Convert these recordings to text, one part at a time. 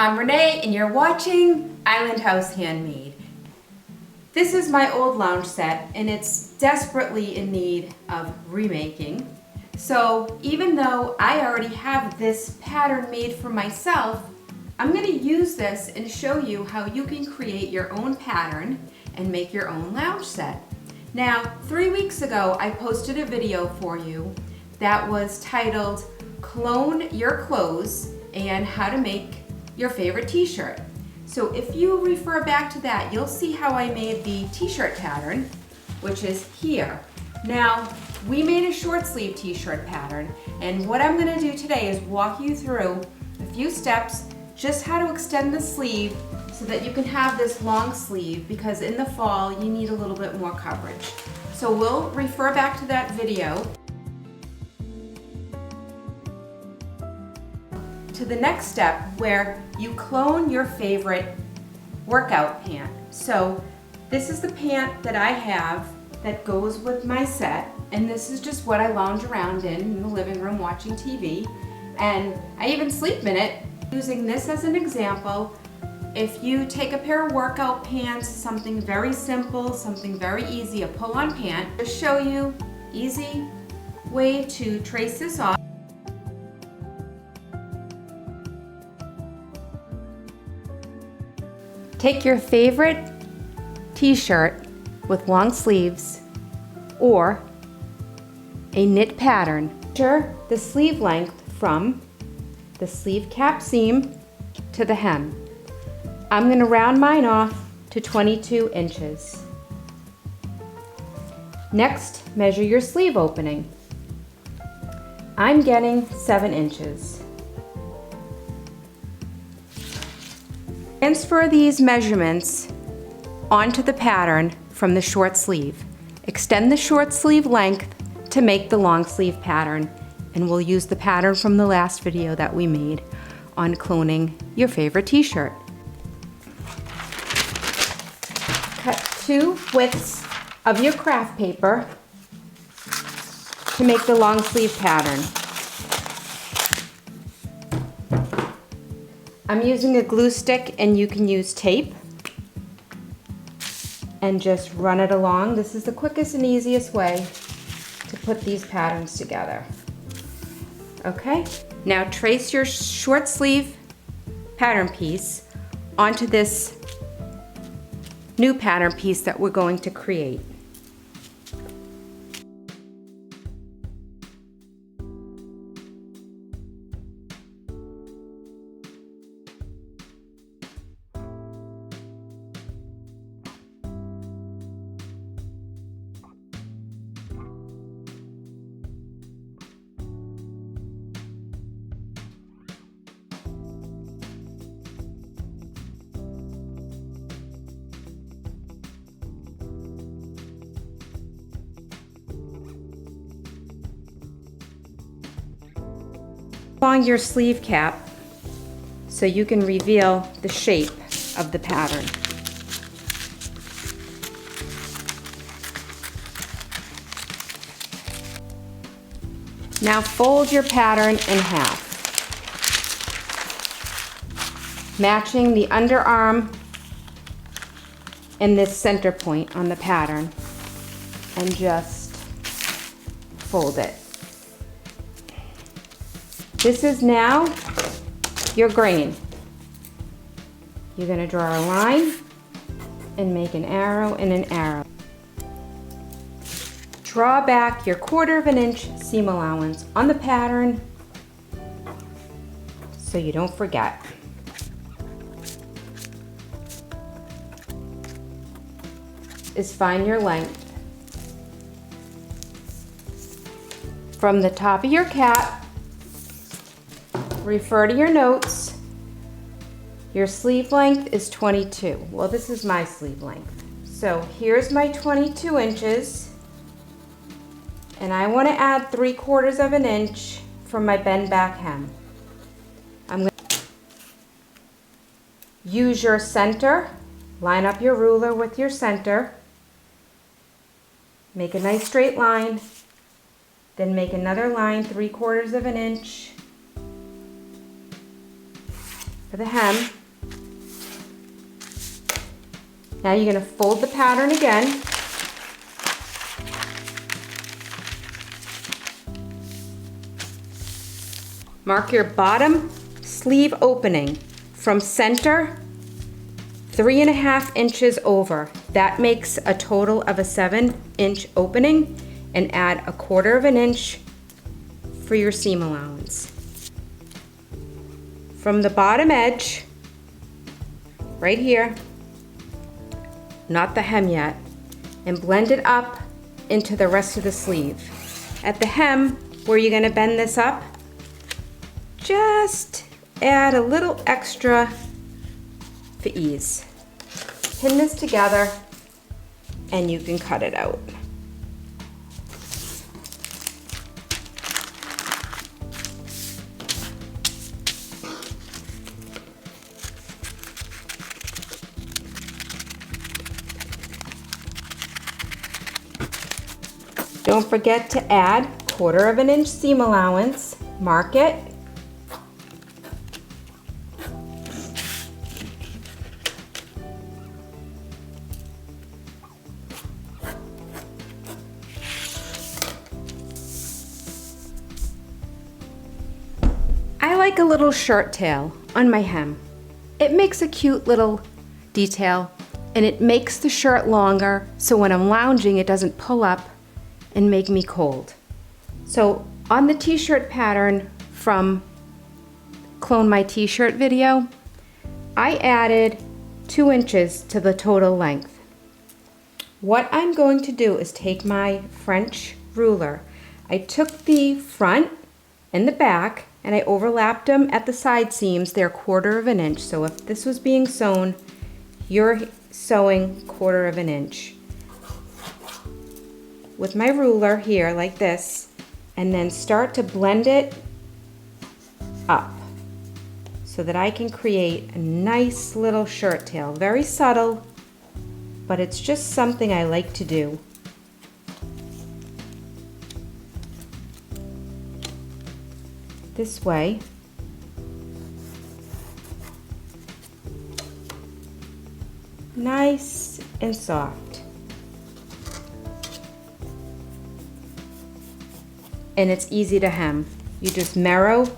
I'm Renee and you're watching Island House Handmade. This is my old lounge set and it's desperately in need of remaking. So even though I already have this pattern made for myself, I'm going to use this and show you how you can create your own pattern and make your own lounge set. Now, 3 weeks ago I posted a video for you that was titled Clone Your Clothes and How to Make Your Favorite T-Shirt. So if you refer back to that, you'll see how I made the t-shirt pattern, which is here. Now, we made a short sleeve t-shirt pattern, and what I'm gonna do today is walk you through a few steps, just how to extend the sleeve so that you can have this long sleeve, because in the fall, you need a little bit more coverage. So we'll refer back to that video. To the next step where you clone your favorite workout pant. So this is the pant that I have that goes with my set, and this is just what I lounge around in the living room watching TV, and I even sleep in it. Using this as an example, if you take a pair of workout pants, something very simple, something very easy, a pull-on pant, to show you easy way to trace this off. Take your favorite t-shirt with long sleeves or a knit pattern. Measure the sleeve length from the sleeve cap seam to the hem. I'm going to round mine off to 22 inches. Next, measure your sleeve opening. I'm getting 7 inches. Transfer these measurements onto the pattern from the short sleeve. Extend the short sleeve length to make the long sleeve pattern, and we'll use the pattern from the last video that we made on cloning your favorite t-shirt. Cut 2 widths of your craft paper to make the long sleeve pattern. I'm using a glue stick, and you can use tape, and just run it along. This is the quickest and easiest way to put these patterns together. Okay, now trace your short sleeve pattern piece onto this new pattern piece that we're going to create. Along your sleeve cap so you can reveal the shape of the pattern. Now fold your pattern in half, matching the underarm and this center point on the pattern, and just fold it. This is now your grain. You're going to draw a line and make an arrow and an arrow. Draw back your 1/4 inch seam allowance on the pattern so you don't forget. Is find your length. From the top of your cap, refer to your notes. Your sleeve length is 22. Well, this is my sleeve length. So here's my 22 inches. And I want to add 3/4 inch from my bend back hem. I'm going to use your center. Line up your ruler with your center. Make a nice straight line. Then make another line 3/4 inch. for the hem. Now you're going to fold the pattern again. Mark your bottom sleeve opening from center 3.5 inches over. That makes a total of a 7-inch opening, and add 1/4 inch for your seam allowance. From the bottom edge, right here, not the hem yet, and blend it up into the rest of the sleeve. At the hem, where you're going to bend this up, just add a little extra for ease. Pin this together and you can cut it out. Don't forget to add 1/4 inch seam allowance. Mark it. I like a little shirt tail on my hem. It makes a cute little detail, and it makes the shirt longer, so when I'm lounging it doesn't pull up and make me cold. So on the t-shirt pattern from Clone My T-shirt video, I added 2 inches to the total length. What I'm going to do is take my French ruler. I took the front and the back and I overlapped them at the side seams. They're 1/4 inch. So if this was being sewn, you're sewing 1/4 inch. With my ruler here like this, and then start to blend it up so that I can create a nice little shirt tail. Very subtle, but it's just something I like to do. This way. Nice and soft. And it's easy to hem. You just narrow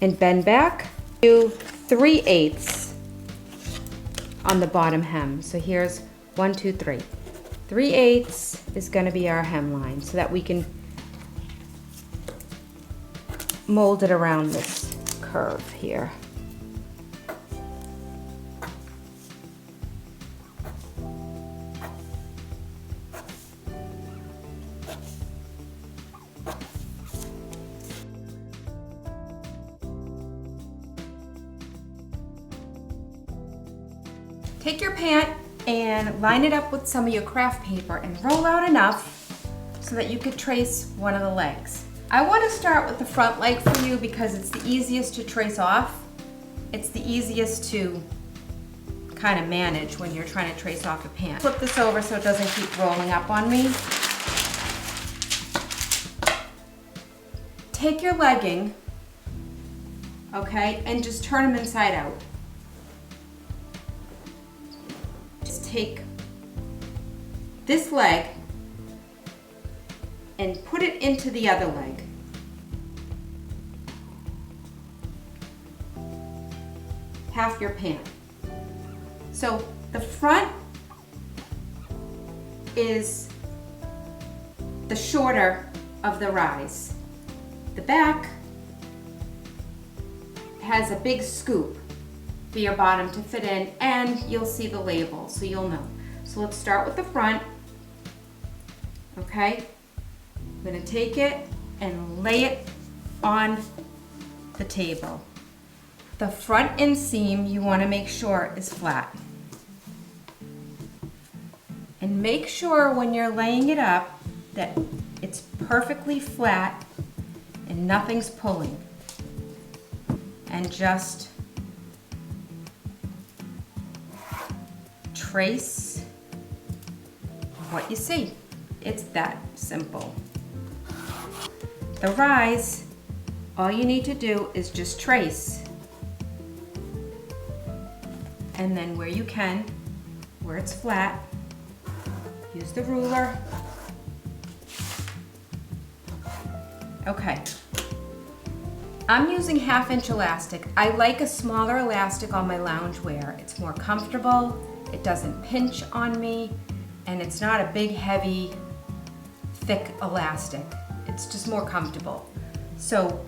and bend back. Do 3/8 on the bottom hem. So here's 1, 2, 3. 3/8 is going to be our hemline so that we can mold it around this curve here. Take your pant and line it up with some of your craft paper and roll out enough so that you could trace one of the legs. I want to start with the front leg for you because it's the easiest to trace off. It's the easiest to kind of manage when you're trying to trace off a pant. Flip this over so it doesn't keep rolling up on me. Take your legging, okay, and just turn them inside out. Take this leg and put it into the other leg. Half your pant. So the front is the shorter of the rise. The back has a big scoop for your bottom to fit in, and you'll see the label so you'll know. So let's start with the front. Okay, I'm going to take it and lay it on the table. The front inseam you want to make sure is flat. And make sure when you're laying it up that it's perfectly flat and nothing's pulling. And just trace what you see. It's that simple. The rise, all you need to do is just trace and then where you can, where it's flat, use the ruler. Okay. I'm using 1/2 inch elastic. I like a smaller elastic on my loungewear. It's more comfortable, it doesn't pinch on me, and it's not a big, heavy, thick elastic. It's just more comfortable. So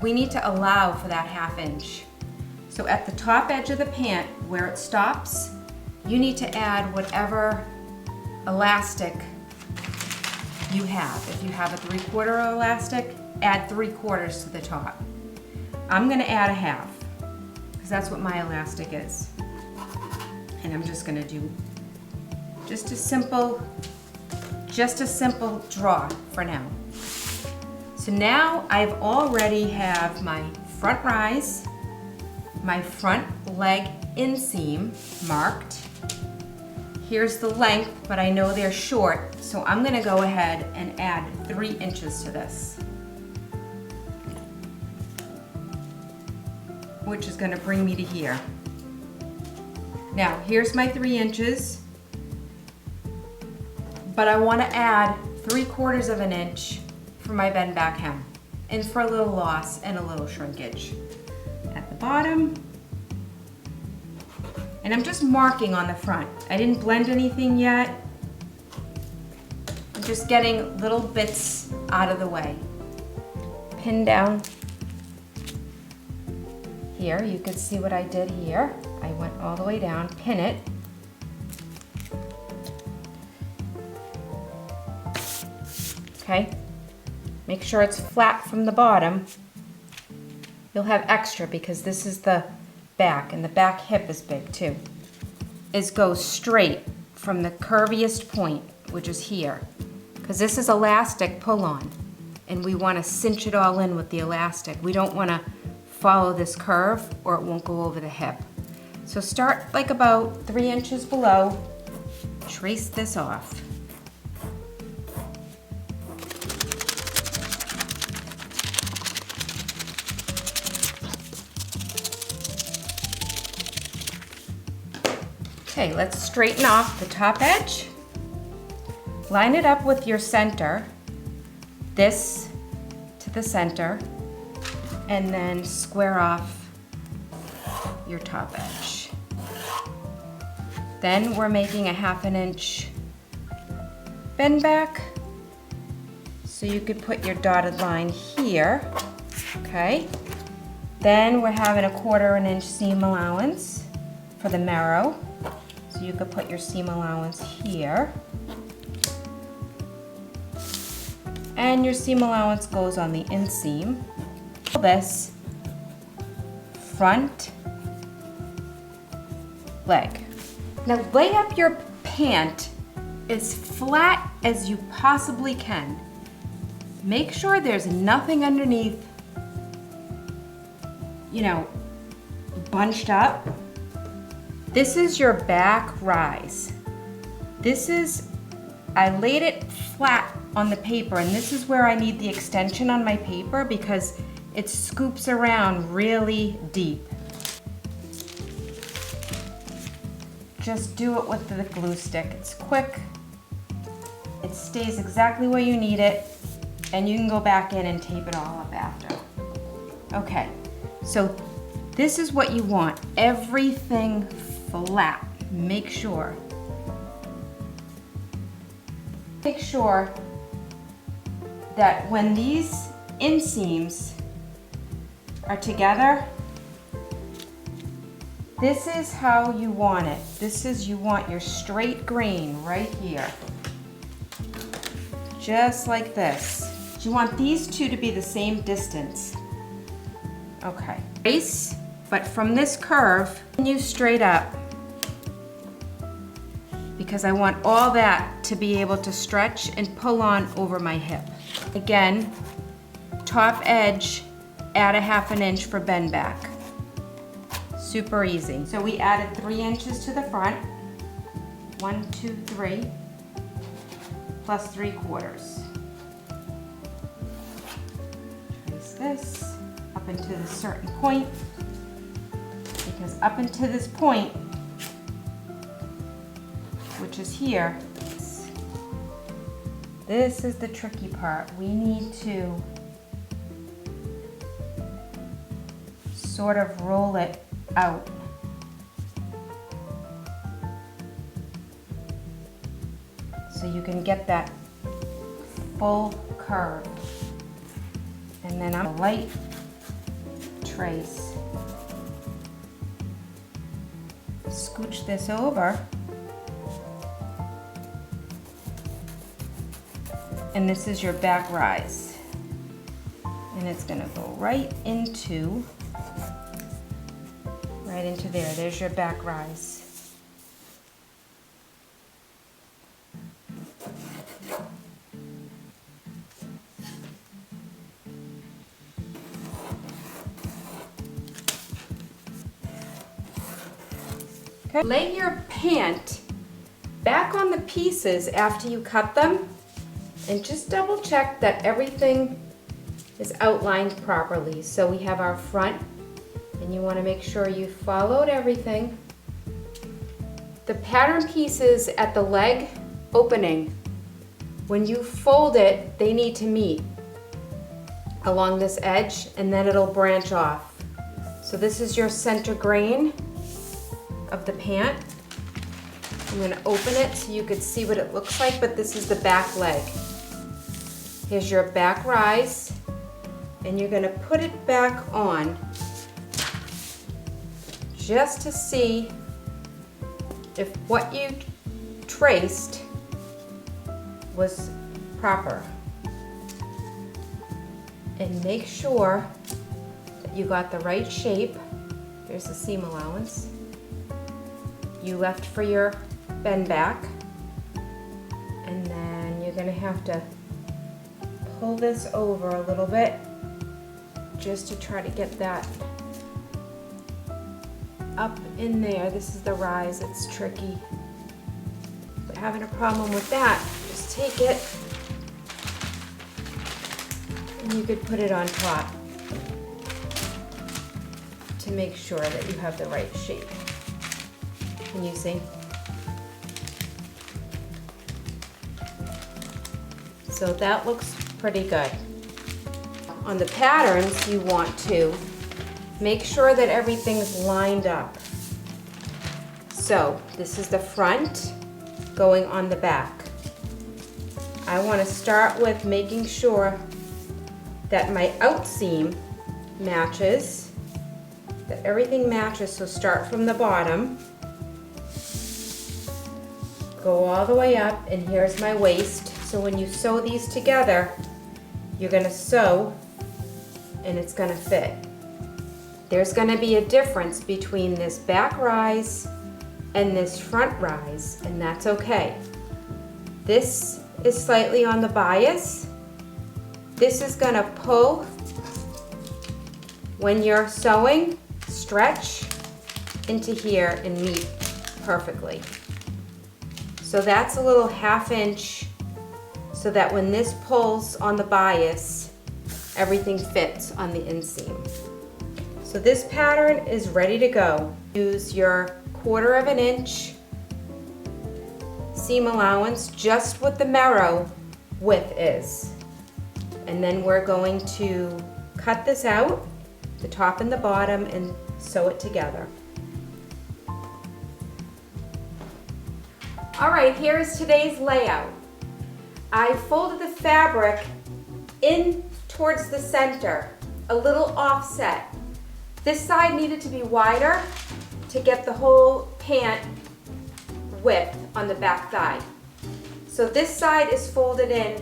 we need to allow for that 1/2 inch. So at the top edge of the pant, where it stops, you need to add whatever elastic you have. If you have a 3/4 elastic, add 3/4 to the top. I'm gonna add a 1/2, because that's what my elastic is. And I'm just gonna do just a simple draw for now. So now I've already have my front rise, my front leg inseam marked. Here's the length, but I know they're short, so I'm gonna go ahead and add 3 inches to this, which is gonna bring me to here. Now, here's my 3 inches, but I wanna add 3/4 of an inch for my bend back hem, and for a little loss and a little shrinkage at the bottom. And I'm just marking on the front. I didn't blend anything yet. I'm just getting little bits out of the way. Pin down here. You could see what I did here. I went all the way down, pin it. Okay, make sure it's flat from the bottom. You'll have extra because this is the back, and the back hip is big too. Is go straight from the curviest point, which is here, because this is elastic pull-on, and we want to cinch it all in with the elastic. We don't want to follow this curve or it won't go over the hip. So start like about 3 inches below, trace this off. Okay, let's straighten off the top edge. Line it up with your center, this to the center, and then square off your top edge. Then we're making a 1/2 inch bend back. So you could put your dotted line here, okay? Then we're having a 1/4 inch seam allowance for the marrow. So you could put your seam allowance here. And your seam allowance goes on the inseam. This front leg. Now lay up your pant as flat as you possibly can. Make sure there's nothing underneath, bunched up. This is your back rise. I laid it flat on the paper, and this is where I need the extension on my paper because it scoops around really deep. Just do it with the glue stick. It's quick, it stays exactly where you need it, and you can go back in and tape it all up after. Okay, so this is what you want, everything flat. Make sure that when these inseams are together, this is how you want it. You want your straight grain right here. Just like this. You want these two to be the same distance. Okay. Trace, but from this curve, you straight up, because I want all that to be able to stretch and pull on over my hip. Again, top edge, add a 1/2 inch for bend back. Super easy. So we added 3 inches to the front. 1, 2, 3, plus 3/4. Trace this up into this certain point, because up until this point, which is here. This is the tricky part. We need to sort of roll it out. So you can get that full curve. And then I'm a light trace. Scooch this over. And this is your back rise. And it's gonna go right into there. There's your back rise. Okay. Lay your pant back on the pieces after you cut them and just double check that everything is outlined properly. So we have our front, and you want to make sure you followed everything. The pattern pieces at the leg opening, when you fold it, they need to meet along this edge, and then it'll branch off. So this is your center grain of the pant. I'm going to open it so you could see what it looks like, but this is the back leg. Here's your back rise, and you're going to put it back on just to see if what you traced was proper. And make sure that you got the right shape. There's the seam allowance. You left for your bend back. And then you're gonna have to pull this over a little bit just to try to get that up in there. This is the rise, it's tricky. If you're having a problem with that, just take it and you could put it on top to make sure that you have the right shape. Can you see? So that looks pretty good. On the patterns, you want to make sure that everything's lined up. So this is the front going on the back. I want to start with making sure that my out seam matches, that everything matches. So start from the bottom, go all the way up, and here's my waist. So when you sew these together, you're going to sew and it's going to fit. There's going to be a difference between this back rise and this front rise, and that's okay. This is slightly on the bias. This is going to pull when you're sewing, stretch into here and meet perfectly. So that's a little 1/2 inch, so that when this pulls on the bias, everything fits on the inseam. So this pattern is ready to go. Use your 1/4 inch seam allowance, just what the marrow width is. And then we're going to cut this out, the top and the bottom, and sew it together. All right, here is today's layout. I folded the fabric in towards the center, a little offset. This side needed to be wider to get the whole pant width on the back thigh. So this side is folded in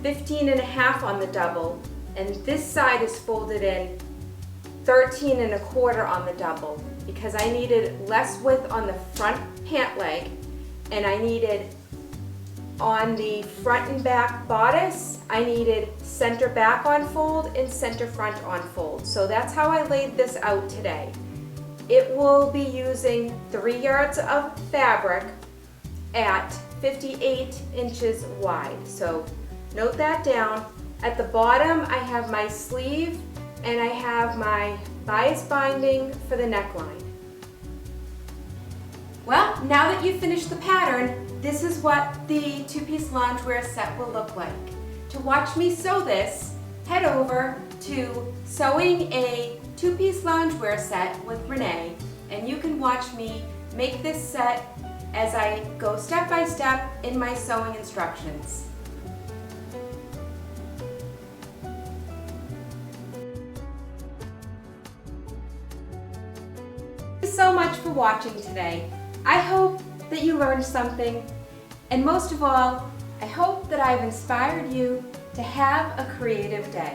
15.5 on the double, and this side is folded in 13.25 on the double, because I needed less width on the front pant leg, and I needed on the front and back bodice, I needed center back on fold and center front on fold. So that's how I laid this out today. It will be using 3 yards of fabric at 58 inches wide. So note that down. At the bottom, I have my sleeve and I have my bias binding for the neckline. Well, now that you've finished the pattern, this is what the two-piece loungewear set will look like. To watch me sew this, head over to Sewing a Two-Piece Loungewear Set with Renee, and you can watch me make this set as I go step by step in my sewing instructions. Thank you so much for watching today. I hope that you learned something, and most of all, I hope that I've inspired you to have a creative day.